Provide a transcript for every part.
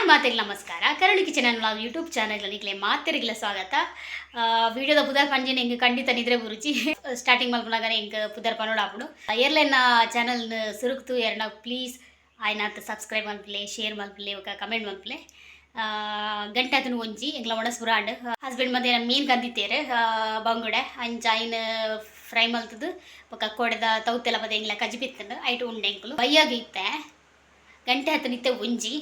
ಮಾತೆಗೆ ನಮಸ್ಕಾರ. ಕರಳಿ ಕಿಚನ್ ಅನ್ನೋ ಯೂಟ್ಯೂಬ್ ಚಾನಲ್ಗೆ ಮಾತೆರಿಗಿಲ್ಲ ಸ್ವಾಗತ. ವಿಡಿಯೋದ ಪುದರ್ ಪಂಜಿನ ಹಿಂಗೆ ಖಂಡಿತ ನಿದ್ರೆ ಬುರುಚಿ ಸ್ಟಾರ್ಟಿಂಗ್ ಮಲ್ಪನಾಗ ಹಿಂಗೆ ಪುದರ್ ಪನೋಡ ಆಪುಡು ಎರ್ಲೆನ್ನ ಚಾನಲ್ ಸುರುಕ್ತು ಎರಡ ಪ್ಲೀಸ್ ಆಯ್ನಾತ್ ಸಬ್ಸ್ಕ್ರೈಬ್ ಮಲ್ಪಲೆ ಶೇರ್ ಮಲ್ಪಲೆ ఒక ಕಮೆಂಟ್ ಮಲ್ಪಲೆ ಗಂಟೆ ಆತನು ಒಂಜಿ ಎಂಗ್ಲ ಒಣಸ್ಪುರ ಆಂಡ್ ಹಸ್ಬೆಂಡ್ ಮತ್ತೆ ಮೀನ್ ಕಂದಿತ್ತೇರು ಬಂಗುಡೆ ಅಂಚ ಐನ್ ಫ್ರೈ ಮಲ್ತದು ఒక ಕೊಡೆದ ತೌತೆಲ ಬದ ಎಂಗ್ಲ ಕಜಿಪಿತ್ತಂಡು ಐಟು ಉಂಡೆ ಎಂಕುಲು ಬಯ್ಯಾಗ ಇತ್ತೆ ಗಂಟೆ ಹತ್ತು ನಿತ್ತೆ ಒಂಜಿ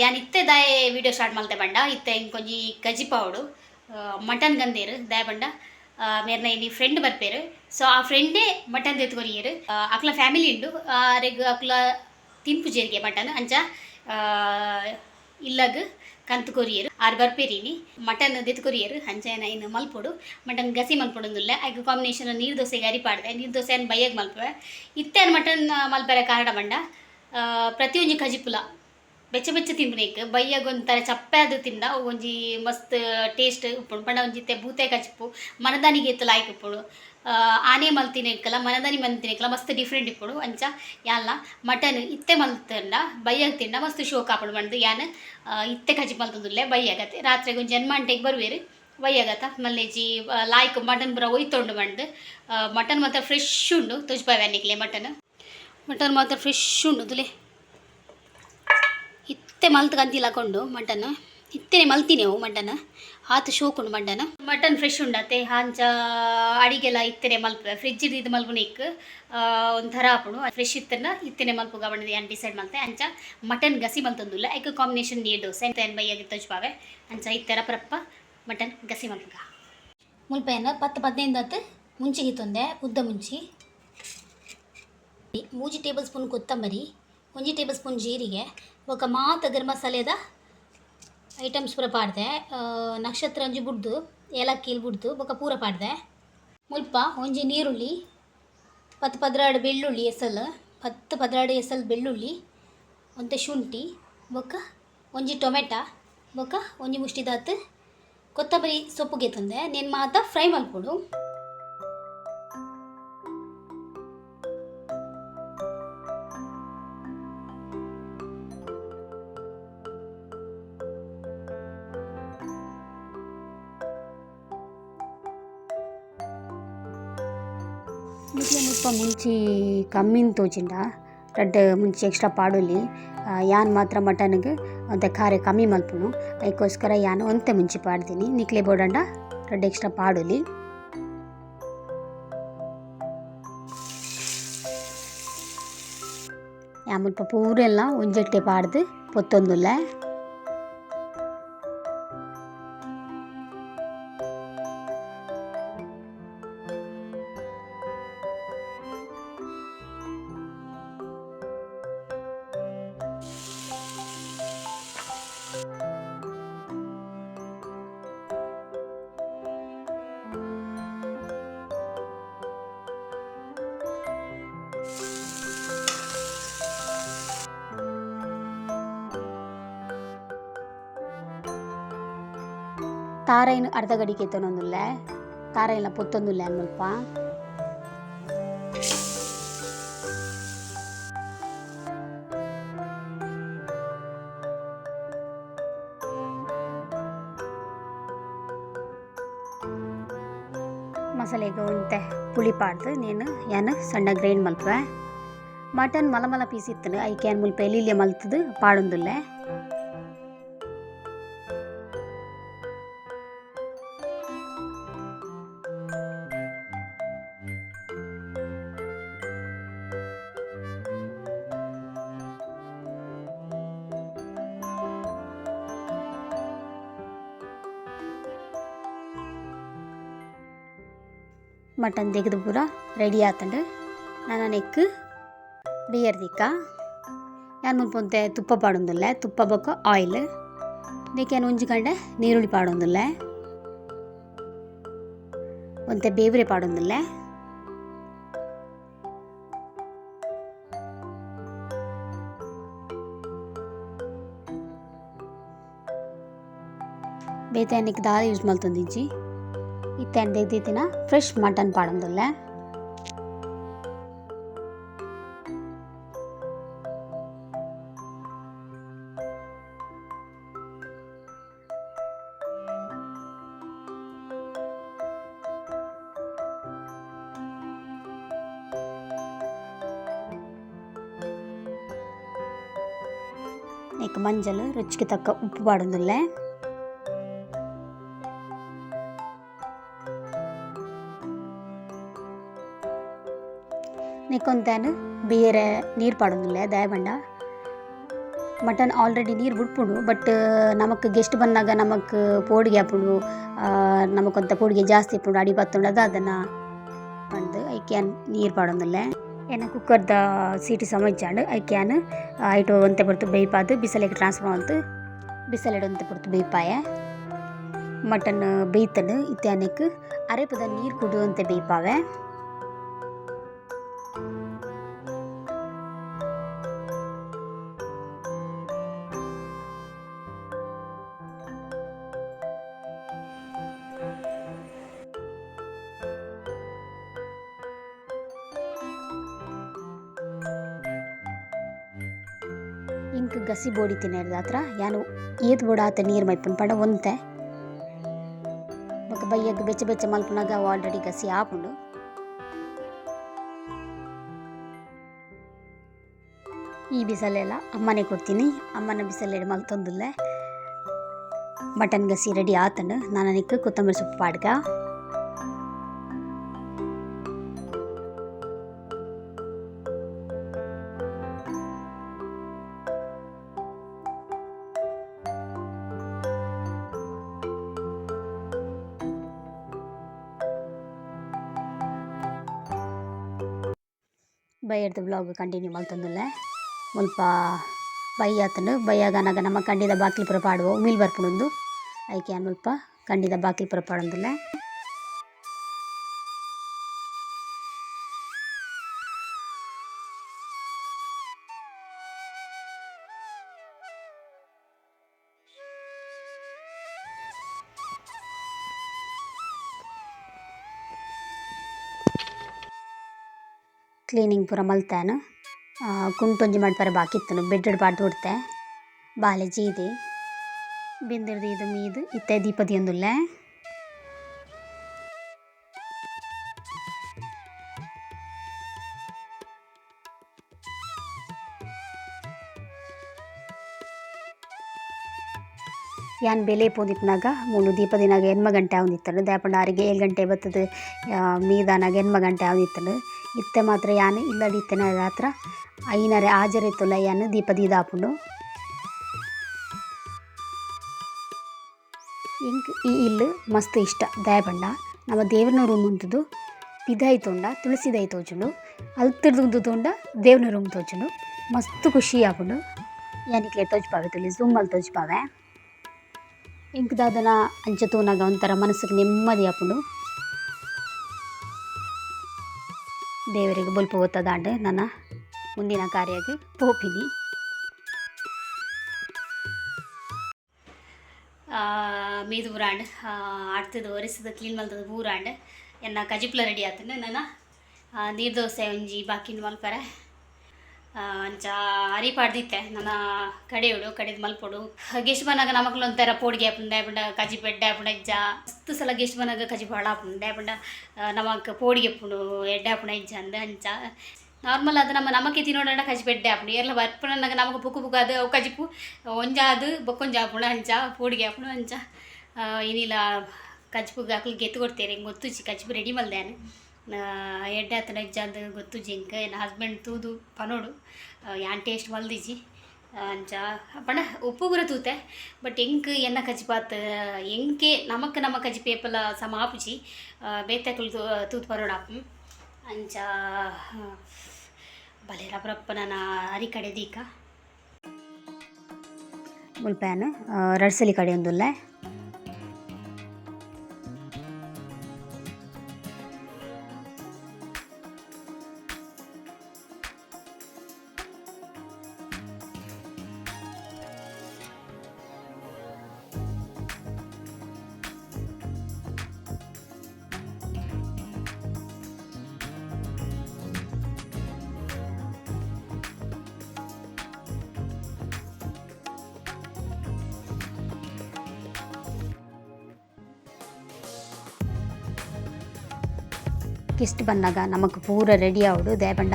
ಯಾನ್ ಇತ್ತೆ ದಾಯೆ ವಿಡಿಯೋ ಸ್ಟಾರ್ಟ್ ಮಲ್ತೆ ಬಂಡ ಇತ್ತೆ ಇಂಕೊಂಜಿ ಕಜಿಪಾವಡು ಮಟನ್ ಗಂದೇರು ದಾಯ ಬಂಡ ಮೇರ್ನ ಇನಿ ಫ್ರೆಂಡ್ ಬರ್ಪೇರು ಸೊ ಆ ಫ್ರೆಂಡೇ ಮಟನ್ ದೆತ್ಕೊರಿಯರು ಅಕ್ಲ ಫ್ಯಾಮಿಲಿ ಉಂಡು ಆರೆಗ್ ಅಕ್ಲ ತಿನ್ಪು ಜೇರಿಗೆ ಮಟನ್ ಅಂಚ ಇಲ್ಲಗ್ ಕಂತು ಕೊರಿಯರು ಆರು ಬರ್ಪೇರಿನಿ ಮಟನ್ ದೆತ್ಕೊರಿಯರು ಅಂಚ ಇನ್ನು ಮಲ್ಪೊಡು ಮಟನ್ ಗಸಿ ಮಲ್ಪೊಡುಂದುಲ್ಲ ಐಕ್ ಕಾಂಬಿನೇಷನ್ ನೀರು ದೋಸೆಗೆ ಅರಿಪಾಡ್ದೆ ನೀರು ದೋಸೆ ಬಯ್ಯಾಗ ಮಲ್ಪೆ ಇತ್ತೆ ಮಟನ್ ಮಲ್ಪೆರ ಕಾರಣ ಬಂಡ ಪ್ರತಿಯೊಂಜಿ ಕಜಿಪುಲ ಬೆಚ್ಚ ಬೆಚ್ಚ ತಿನ್ಬೇಕು ಬಯ್ಯಾಗ ಒಂಥರ ಚಪ್ಪೆ ಅದು ತಿಂದ ಒಂಜಿ ಮಸ್ತ್ ಟೇಸ್ಟ್ ಉಪ್ಪುಂಡು ಪಂಡ ಒಂಜಿತ್ತೆ ಬೂತೆ ಕಜಿಪು ಮನದಾನಿಗೆ ಎತ್ತು ಲಾಯ್ಕ್ ಉಪ್ಪುಡು ಆನೆ ಮಲ್ತಿನೇಕಲ್ಲ ಮನದಾನಿ ಮಲ್ತಿನೇಕಲ್ಲ ಮಸ್ತ್ ಡಿಫ್ರೆಂಟ್ ಇಪ್ಪುಡು ಅಂಚ ಯಾನ್ಲ ಮಟನ್ ಇತ್ತೆ ಮಲ್ತಂಡ ಬಯ್ಯಾಗ ತಿಂಡ ಮಸ್ತ್ ಶೋಕ್ ಆಪುಡು ಬಂದು ಯಾನ್ ಇತ್ತೆ ಕಜಿಪ್ ಮಲ್ತಂದುಲ್ಲೆ ಬಯ್ಯಾಗತ್ತೆ ರಾತ್ರಿಗೆ ಒಂದು ಜನ್ಮಂಟೆಗೆ ಬರುವೇರು ಬಯ್ಯಾಗತ್ತ ಮಲ್ಲೇಜಿ ಲಾಯ್ಕ್ ಮಟನ್ ಬರ ಒಯ್ತೊಂಡು ಬಂದು ಮಟನ್ ಮಾತ್ರ ಫ್ರೆಶ್ ಉಂಡು ತುಜ್ಬಾವ್ಯಾನಿಕ್ಲೆ ಮಟನ್ ಮಾತ್ರ ಫ್ರೆಶ್ ಉಂಡು ತುಲೆ ಇತ್ತೆ ಮಲ್ತ್ ಕಂತಿಲಾಕೊಂಡು ಮಟನ್ ಇತ್ತೇನೆ ಮಲ್ತಿನೇವು ಮಟನ್ ಆತು ಶೋಕುಂಡು ಮಟನ್ ಫ್ರೆಶ್ ಉಂಡತ್ತೆ ಹಾಂಚ ಅಡಿಗೆಲ್ಲ ಇತ್ತೇನೆ ಮಲ್ಪೆ ಫ್ರಿಜ್ ಇದು ಮಲ್ಪುನಿಕ್ ಒಂಥರ ಆಪುಡು ಫ್ರೆಶ್ ಇತ್ತನ್ನ ಇತ್ತೇನೆ ಮಲ್ಪುಗ ಬಣ್ಣದ ಏನು ಡಿಸೈಡ್ ಮಲ್ತೆ ಅಂಚ ಮಟನ್ ಗಸಿ ಮಲ್ತೊಂದುಲ್ಲ ಐಕ್ ಕಾಂಬಿನೇಷನ್ ನೀರು ದೋಸೆ ಅಂತ ಏನು ಬೈಯಾಗಿ ತೋಜ್ಪಾವೆ ಅಂಚ ಇತ್ತರ ಪ್ರಪ್ಪ ಮಟನ್ ಗಸಿ ಮಲ್ಪುಗ ಮುಲ್ಪೆಯನ್ನು 10-15 ಮುಂಚಿಗಿತ್ತೊಂದೆ ಉದ್ದ ಮುಂಚಿ 3 ಟೇಬಲ್ ಸ್ಪೂನ್ ಕೊತ್ತಂಬರಿ 1 ಟೇಬಲ್ ಸ್ಪೂನ್ ಜೀರಿಗೆ ఒక ಮಾತ ಗರಂ ಮಸಾಲೆದ ಐಟಮ್ಸ್ ಪೂರ ಪಾಡ್ದೆ ನಕ್ಷತ್ರ ಒಂಜಿ ಬುಡ್ದು ಏಲಕ್ಕಿ ಬುಡ್ದು ಬೊಕ ಪೂರ ಪಾಡ್ದೆ ಮುಲ್ಪ ಒಂಜಿ ನೀರುಳ್ಳಿ 10-12 ಬೆಳ್ಳುಳ್ಳಿ ಎಸಲ್ 10-12 ಎಸಲ್ ಬೆಳ್ಳುಳ್ಳಿ ಒಂತೆ ಶುಂಠಿ ಬೊಕ ಒಂಜಿ ಟೊಮೆಟೊ ಬೊಕ ಒಂಜಿ ಮುಷ್ಟಿದಾತ್ ಕೊತ್ತಂಬರಿ ಸೊಪ್ಪುಗೆ ತಂದೆ ನೇನು ಮಾತ ಫ್ರೈ ಮಲ್ಪೊಡು ಮುಲ್ಪ ಮುಂಚಿ ಕಮ್ಮಿನ ತೋಚಿಂಡ ರಡ್ಡ್ ಮುಂಚಿ ಎಕ್ಸ್ಟ್ರಾ ಪಾಡೊಲಿ ಯಾನ್ ಮಾತ್ರ ಮಟನ್ಗೆ ಒಂತೆ ಖಾರ ಕಮ್ಮಿ ಮಲ್ಪುನು ಅದಕ್ಕೋಸ್ಕರ ಯಾನ್ ಒಂತೆ ಮುಂಚಿ ಪಾಡ್ತೀನಿ ನಿಕ್ಲೆ ಬೋಡಂಡ ರಡ್ಡ್ ಎಕ್ಸ್ಟ್ರಾ ಪಾಡೊಲಿ ಯಾ ಮುಲ್ಪ ಪೂರೆಲ್ಲ ಒಂಜೆಟ್ಟೆ ಪಾಡ್ದು ಪೊತ್ತೊಂದುಲ್ಲ ತಾರೈನು ಅರ್ಧ ಗಡಿಕೆ ತೊನೊಂದುಲ್ಲೆ ತಾರೈನ ಪೊತ್ತೊಂದುಲ್ಲೆ ಮುಲ್ಪ ಮಸಾಲೆಗೆ ಒಂತೆ ಪುಳಿ ಪಾಡ್ದು ನೇನು ಯಾನ್ ಸಣ್ಣ ಗ್ರೈಂಡ್ ಮಲ್ಪೆ ಮಟನ್ ಮಲಮಲ ಪೀಸ್ ಇತ್ತನು ಐಕೆ ಯಾನ್ ಮುಲ್ಪ ಎಲ್ಲಿಲ್ಲೆ ಮಲ್ತದು ಪಾಡೊಂದುಲ್ಲೆ ಮಟನ್ ತೆಗೆದು ಪೂರ ರೆಡಿ ಆತಂಡು ನಾನು ನೆಕ್ ಬೇಯರ್ದಿಕ್ಕ ಯಾನ್ ಮುಲ್ಪೊಂತೆ ತುಪ್ಪ ಪಾಡೊಂದುಲ್ಲೆ ತುಪ್ಪ ಬೊಕ್ಕ ಆಯಿಲ್ ಇದಕ್ಕೆ ಏನು ಒಂಜಿ ಕಂಡೆ ನೀರುಳ್ಳಿ ಪಾಡೊಂದುಲ್ಲೆ ಒಂತೆ ಬೇವ್ರೆ ಪಾಡೊಂದುಲ್ಲೆ ಬೇತೆ ನಿಕ್ ದಾಲ್ ಯೂಸ್ ಮಲ್ತೊಂದಿಜ್ಜಿ ಇತ್ತೆ ತೆಗ್ದಿತ್ತಿನ ಫ್ರೆಶ್ ಮಟನ್ ಪಾಡೊಂದುಲ್ಲೆ నీకు మంజలు రుచికి తగ్గ ఉప్పు పాడుందిలే. ನೀಕೊಂತೇನು ಬೇರೆ ನೀರು ಪಾಡೋದಿಲ್ಲ ದಯಬಂಡ. ಮಟನ್ ಆಲ್ರೆಡಿ ನೀರು ಬಿಟ್ಬಿಡು, ಬಟ್ ನಮಗೆ ಗೆಸ್ಟ್ ಬಂದಾಗ ನಮಗೆ ಪೋಡಿಗೆ ಹಾಕೊಂಡು ನಮಗೊಂತ ಪೋಡಿಗೆ ಜಾಸ್ತಿ ಹಾಕೊಂಡು ಅಡಿ ಬತ್ತುಂಡದು ಅದನ್ನು ಪಂಡು ಐಕ್ಯಾನ್ ನೀರು ಪಾಡೋದಿಲ್ಲ. ಏನ ಕುಕ್ಕರ್ದ ಸೀಟಿ ಸಮಯ್ಚಾಂಡು ಐಕ್ಯಾನ್ ಐಟು ಒಂತೆ ಬರ್ತು ಬೇಯ್ಪಾದು ಬಿಸಲಿಗೆ ಟ್ರಾನ್ಸ್ಫರ್ ಮಾಡ್ತು ಬಿಸಲಿಡು ಒಂತೆ ಬರ್ತು ಬೇಯ್ಪಾಯ ಮಟನ್ ಬೇಯ್ತಡು ಇತ್ಯಾನಕ್ಕೆ ಅರೆಪದ ನೀರು ಕುಡಿಯುವಂತೆ ಬೇಯ್ಪಾವೆ. ఇంక గసి బోడి తినేది అത്ര యాను ఈత బోడాత నీరు మైపున్ పడ ಒಂತೆ ఒక బయ్యకు బెచ్చ బెచ్చ మల్పునాಗ ఆల్రెడీ గసి ఆపుండు. ಈ ಬಿಸಲೆಲ್ಲ ಅಮ್ಮನೇ ಕೊಡ್ತೀನಿ. ಅಮ್ಮನ ಬಿಸಲೆಡು ಮಲ್ತೊಂದಿಲ್ಲ. ಮಟನ್ ಗಸಿ ರೆಡಿ ಆತಂಡು. ನಾನು ನಿಕ್ಕ ಕೊತ್ತಂಬರಿ ಸೊಪ್ಪು ಪಾಡ್ಗ ಬೈಯರ್ದು ಬ್ಲಾಗ್ ಕಂಟಿನ್ಯೂ ಮಲ್ತೊಂದಿಲ್ಲ. ಮುಲ್ಪ ಬೈ ಆತಂಡು ಬೈಯಾಗನಾಗ ನಮ್ಮ ಕಂಡಿದ ಬಾಕ್ಲಿ ಪುರ ಪಾಡುವ ಉಮಿಲ್ ಬರ್ಪುಂಡು ಐಕೆ ಮುಲ್ಪ ಕಂಡಿದ ಬಾಕ್ಲಿ ಪುರ ಪಾಡೊಂದಿಲ್ಲ. ಕ್ಲೀನಿಂಗ್ ಪೂರ ಮಲ್ತಾನು. ಕುಂಟೊಂಜಿ ಮಡ್ಪರೆ ಬಾಕಿ ಇತ್ತನು ಬೆಡ್ಡ್ ಪಾಡ್ದು ಕೊಡ್ತೆ ಬಾಲೆ ಜೀದೆ ಬೆಂದಿರ್ದು ಇದು ಮೀದು ಇತ್ತೆ ದೀಪ ದಿಯೊಂದುಲ್ಲೆ. ಯಾನ್ ಬೆಲೆ ಪೋದಿತ್ನಾಗ ಮೂಲು ದೀಪ ದಿನಾಗ 8 ಗಂಟೆ ಆവുന്നിತ್ತನು ದಾಪಂಡ ಆರಿಗೆ 7 ಗಂಟೆ ಬತ್ತದು ಮೀದಾನಾಗ 8 ಗಂಟೆ ಆവുന്നിತ್ತನು. ಇತ್ತೆ ಮಾತ್ರ ಯಾನು ಇಲ್ಲಡಿ ಇತ್ತನ ರಾತ್ರ ಐನರೆ ಹಾಜರಿತ್ತಲ್ಲ ಯಾನು ದೀಪ ದೀದಾಪುಂಡು. ಇಂಕ್ ಈ ಇಲ್ಲು ಮಸ್ತ್ ಇಷ್ಟ ದಯಪಂಡ. ನಮ್ಮ ದೇವ್ರನ ರೂಮ್ ಉಂಟುದು ಪಿದಾಯಿ ತೋಂಡ ತುಳಸಿದಾಯಿ ತೋಚುಂಡು ಅಲ್ತಿರ್ದು ತೋಂಡ ದೇವ್ರನ ರೂಮ್ ತೋಚುಂಡು ಮಸ್ತ್ ಖುಷಿ ಆಪುಂಡು. ಯಾನಿಕ್ಲೆ ತೋಚ್ಪಾವೆ ತುಳಿ ಝೂಮಲ್ಲಿ ತೋಚ್ಪಾವೆ. ಇಂಕ್ ದಾದನ ಅಂಚ ತೂನಾಗ ಒಂಥರ ಮನಸ್ಸಿಗೆ ನೆಮ್ಮದಿ ಆಪುಂಡು. ದೇವರಿಗೆ ಬೊಲ್ಪ ಗೊತ್ತದಾಂಡು ನನ್ನ ಮುಂದಿನ ಕಾರ್ಯಕ್ಕೆ ಪೋಪಿನಿ. ಮೀದು ಊರಾಂಡ್ ಆಡ್ತದ ಒರೆಸದ ಕ್ಲೀನ್ ಮಲ್ತದ ಊರಾಂಡ್ ಎನ್ನ ಕಜಿಪ್ಲ ರೆಡಿ ಆತಂಡು ನನ್ನ ನೀರು ದೋಸೆ ಒಂಜಿ ಬಾಕಿನ ಮಲ್ಪರೆ ಅಂಚ ಅರಿ ಪಾಡ್ದಿತ್ತೆ ನನ್ನ ಕಡೆಯೋಡು ಕಡೆದು ಮಲ್ಪೊಡು. ಗೆಸ್ಟ್ ಬನ್ನಾಗ ನಮಕ್ಲು ಒಂಥರ ಪೋಡಿಗೆ ಹಾಪುಂಡು ಆಪುಂಡ ಕಜಿ ಬೆಡ್ಡೆ ಆಪುಂಡ ಇಜ್ಜ ಮಸ್ತ್ ಸಲ ಗೆಸ್ಟ್ ಬನ್ನಾಗ ಕಜಿ ಭಾಳ ಆಪುಂಡು ಆಪುಂಡ ನಮಕ್ ಪೋಡಿಗೆ ಹಾಪುಂಡು ಎಡ್ಡೆ ಆಪುಂಡ ಇಜ್ಜ ಅಂದ ಅಂಚ ನಾರ್ಮಲ್ ಅದು ನಮಕ್ಕೆ ತಿನ್ನೋಣ ಕಜಿ ಬೆಡ್ಡೆ ಆಪುಂಡು ಎಲ್ಲ ಬರ್ಪುನಾಗ ನಮಗೆ ಪುಕ್ಕು ಪುಕ್ಕು ಅದು ಅವು ಕಜಿಪು ಒಂಜ ಅದು ಬೊಕ್ಕೊಂಜ ಆಪುಂಡು ಅಂಚ ಪೋಡಿಗೆ ಆಪುಂಡು ಅಂಚ ಏನಿಲ್ಲ ಕಜಿಪುಗೆ ಹಾಕಲು ಗೆತ್ತು ಕೊಡ್ತೇನೆ ಹಿಂಗೆ ಗೊತ್ತುಜಿ ಕಜಿಪು ರೆಡಿ ಮಲ್ದೇನು ಎಡ್ಡೆ ಆತನ ಇಜ್ಜ ಅಂದು ಗೊತ್ತುಜಿ ಇಂಕ ನನ್ನ ಹಸ್ಬೆಂಡ್ ತೂದು ಪನೋಡು ಯಾನ್ ಟೇಸ್ಟ್ ಮಲ್ದಿಜಿ ಅಂಚ ಪಂಡ ಉಪ್ಪು ಪೂರ ತೂತೆ ಬಟ್ ಎಂಕ್ ಎನ್ನ ಕಜಿಪಾತ್ ಎಂಕೆ ನಮಕ್ ನಮ್ಮ ಕಜಿ ಪೇಪಲ ಸಮ ಆಪುಜಿ ಬೇತಕಲು ತೂತು ಪರೋಡಾಪು ಅಂಚ ಬಲೆ ರಪ್ಪ ನಾನು ಅರಿ ಕಡೆ ದೀಕ ಮುಲ್ಪ್ಯಾನ್ ರಡ್ಸಲಿ ಕಡೆ ಒಂದುಲ್ಲೆ ಗೆಸ್ಟ್ ಬಂದಾಗ ನಮಗೆ ಪೂರ ರೆಡಿ ಆವಡು ದಯಪಂಡ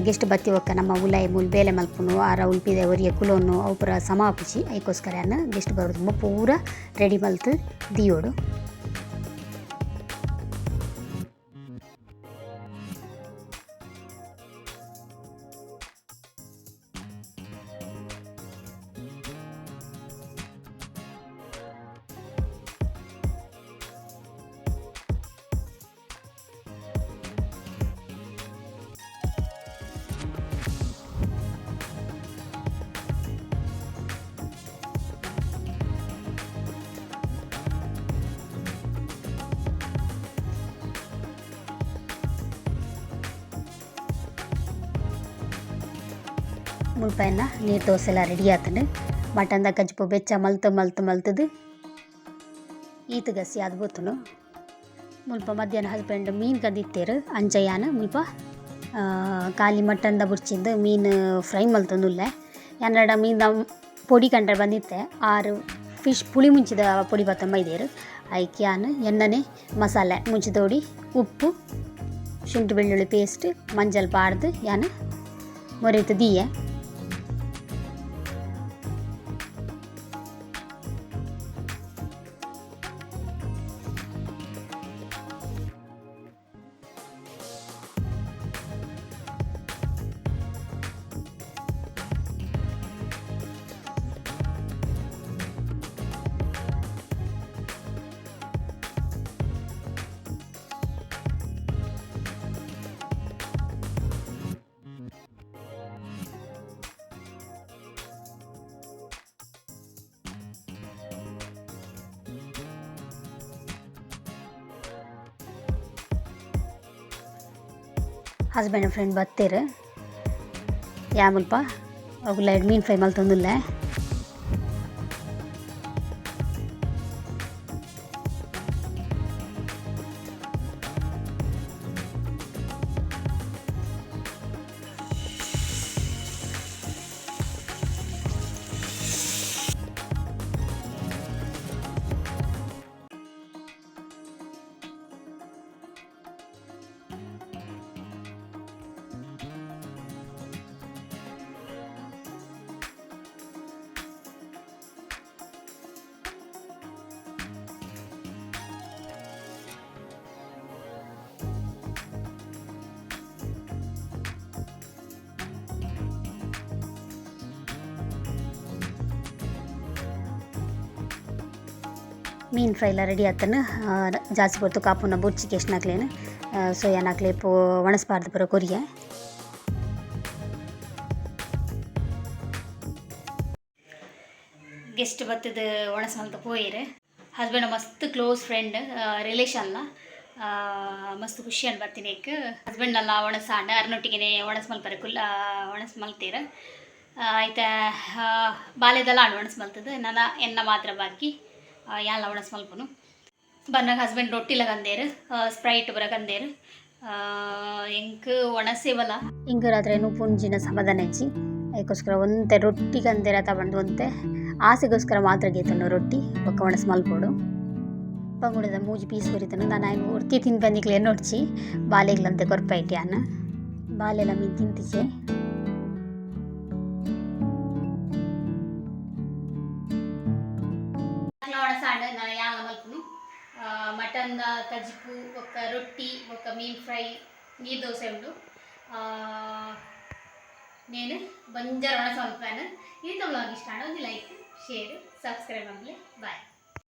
ಗೆಸ್ಟ್ ಬತ್ತಿ ಒಕ್ಕ ನಮ್ಮ ಉಲಾಯಿ ಮೂಲ ಬೇಲೆ ಮಲ್ಪುನು ಆರ ಉಲ್ಪಿದ ಒರಿಯ ಕುಲೋನು ಅವು ಪೂರ ಸಮ ಆಪುಜಿ ಐಕೋಸ್ಕರ ಗೆಸ್ಟ್ ಬರೋದು ತುಂಬ ಪೂರ ರೆಡಿ ಮಲ್ತು ದಿಯೋಡು. ಮುಲ್ಪೆನ್ನ ನೀರು ದೋಸೆ ಎಲ್ಲ ರೆಡಿ ಆತಂಡು ಮಟನ್ದ ಕಜ್ಪು ಬೆಚ್ಚ ಮಲ್ತದು ಈತ ಗಸಿ ಅದು ಗೊತ್ತುನು ಮುಲ್ಪ ಮಧ್ಯಾಹ್ನ ಹಸ್ಬೆಂಡ್ ಮೀನು ಕಂದಿತ್ತೇರು ಅಂಚಯ್ಯಾನ ಮುಲ್ಪ ಖಾಲಿ ಮಟನ್ದ ಬುರ್ಚಿಂದು ಮೀನು ಫ್ರೈ ಮಲ್ತೊಂದುಲ್ಲೆ ಎನ್ನಡ ಮೀನ್ದ ಪೊಡಿ ಕಂಡ್ರೆ ಬಂದಿತ್ತೆ 6 ಫಿಶ್ ಪುಳಿ ಮುಂಚಿದ ಪೊಡಿ ಬತ್ತ ಮೈದೇರು ಐಕೆ ಯಾನು ಎಣ್ಣನೆ ಮಸಾಲೆ ಮುಂಚಿದೋಡಿ ಉಪ್ಪು ಶುಂಠಿ ಬೆಳ್ಳುಳ್ಳಿ ಪೇಸ್ಟ್ ಮಂಜಲ್ ಪಾಡ್ದು ಯಾನು ಮೊರೆತು ದೀಯೆ ಹಸ್ಬೆಂಡ್ ಫ್ರೆಂಡ್ ಬತ್ತೇರು ಯಾ ಮುಲ್ಪ ಅವುಲ ಮೀನು ಫ್ರೈ ಮಲ್ತೊಂದುಲ್ಲೆ ಮೀನು ಫ್ರೈ ಎಲ್ಲ ರೆಡಿ ಆತನು ಜಾಸ್ತಿ ಹೊತ್ತು ಕಾಪುನ ಬುರ್ಚಿಗೆ ಎಷ್ಟು ನಾಕ್ಲೇನು ಸೋಯಾ ನಾಕ್ಲೆ ಒಣಸ್ಬಾರ್ದು ಬರೋ ಕೊರಿಯ ಗೆಸ್ಟ್ ಬತ್ತದ ಒಣಸ್ಮಲ್ತ ಪೋಯಿರು ಹಸ್ಬೆಂಡ್ ಮಸ್ತ್ ಕ್ಲೋಸ್ ಫ್ರೆಂಡ್ ರಿಲೇಷನ್ಲ ಮಸ್ತ್ ಖುಷಿ ಅನ್ ಬರ್ತೀನಿ ಹಸ್ಬೆಂಡ್ನೆಲ್ಲ ಒಣಸಾಂಡ ಅರ್ನೊಟ್ಟಿಗೆ ಒಣಸ್ಮಲ್ಪರೆ ಒಣಸ್ಮಲ್ತೀರು ಆಯ್ತಾ ಬಾಲ್ಯದೆಲ್ಲ ಆಡು ಒಣಸ್ಮಲ್ತದ್ದು ನನ್ನ ಎನ್ನ ಮಾತ್ರ ಬಾಕಿ ಯಾಲ ಒಣಸ್ ಮಲ್ಪನು ಬಂದಾಗ ಹಸ್ಬೆಂಡ್ ರೊಟ್ಟಿಲ ಕಂದೇರು ಸ್ಪ್ರೈಟ್ ಬರ ಕಂದೇರು ಎಂಕ್ ಒಣಸೇವಲ್ಲ ಇಂಗರಾದ್ರೆ ಪುಂಜಿನ ಸಮಾಧಾನ ಹೆಚ್ಚಿ ಅದಕ್ಕೋಸ್ಕರ ಒಂತೆ ರೊಟ್ಟಿ ಕಂದೇರ ತಗೊಂಡು ಒಂತೆ ಆಸೆಗೋಸ್ಕರ ಮಾತ್ರ ಗೇತನು ರೊಟ್ಟಿ ಒಕ್ಕ ಒಣಸ್ ಮಲ್ಪೋಡು ಪಂಗುಡದ ಮೂಜಿ ಪೀಸ್ ಬರೀತನು ನಾನು ಉರ್ತಿ ತಿಂದು ಬಂದಿಕ್ಲೆ ನೋಡ್ಚಿ ಬಾಲೆಗ್ಲಂತೆ ಕೊರ್ಪೈಟಿ ಅನ್ನ ಬಾಲೆಲ್ಲ ಮೀನು ತಿಂತಿಚೆ ಒಣಸಾಂಡ ನಾನು ಯಾಲ ಮಲ್ಪನು ಮಟನ್ದ ಕಜ್ಪು ಒಕ್ಕ ರೊಟ್ಟಿ ಒಕ್ಕ ಮೀನು ಫ್ರೈ ನೀರು ದೋಸೆ ಉಂಡು నేను ಬಂಜಾರ ಒಣಸ ಮಲ್ಪನು ಈ ತಮ್ಲಾಗ್ ಇಷ್ಟ ಆಡೋ ಲೈಕ್ ಶೇರ್ ಸಬ್ಸ್ಕ್ರೈಬ್ ಆಗಲಿ ಬಾಯ್.